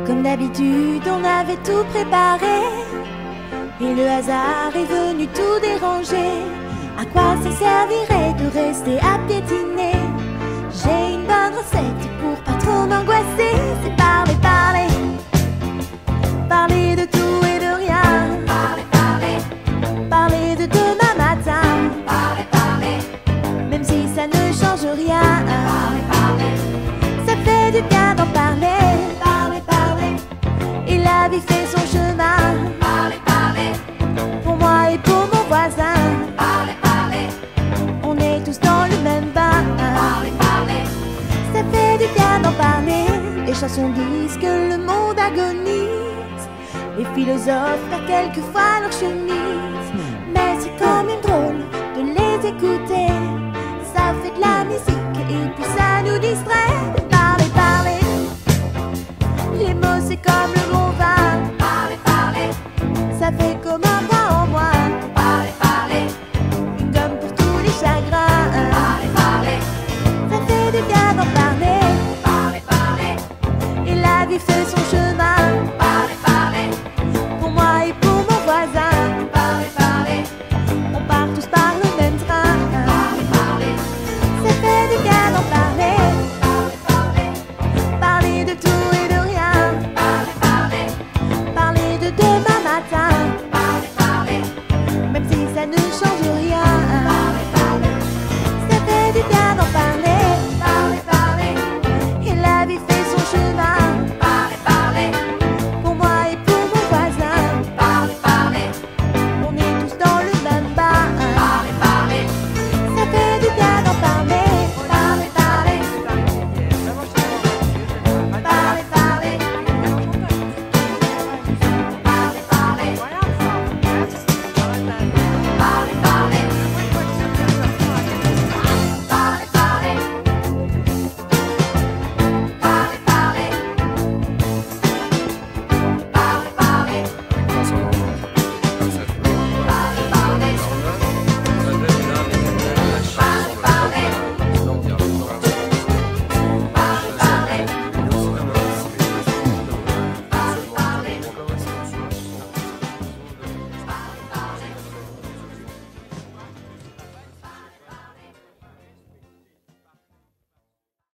Comme d'habitude, on avait tout préparé et le hasard est venu tout déranger. À quoi ça servirait de rester à piétiner? J'ai une bonne recette pour pas trop m'angoisser. C'est parler, parler, parler de tout et de rien. Parler, parler, Parler de demain matin, parler, parler, même si ça ne change rien. parler, parler, Ça fait du bien d'en parler. parler, parler, Et la vie fait son chemin, parler, parler, pour moi et pour mon voisin. parler, parler, On est tous dans le même bain. parler, parler, Ça fait du bien d'en parler. Les chansons disent que le monde agonise. Les philosophes perdent quelquefois leur chemise. Mais c'est quand même drôle de les écouter. Ça fait de la musique et puis ça nous distrait. Parler, parler. Les mots c'est comme le bon vin. parler, parler, Ça fait comme un bras en moins. parler, parler, Une gomme pour tous les chagrins. parler, parler, Ça fait du bien d'en parler. parler, parler, Et la vie fait son chemin, parler, parler, pour moi et pour mon voisin. parler, parler, On part tous par le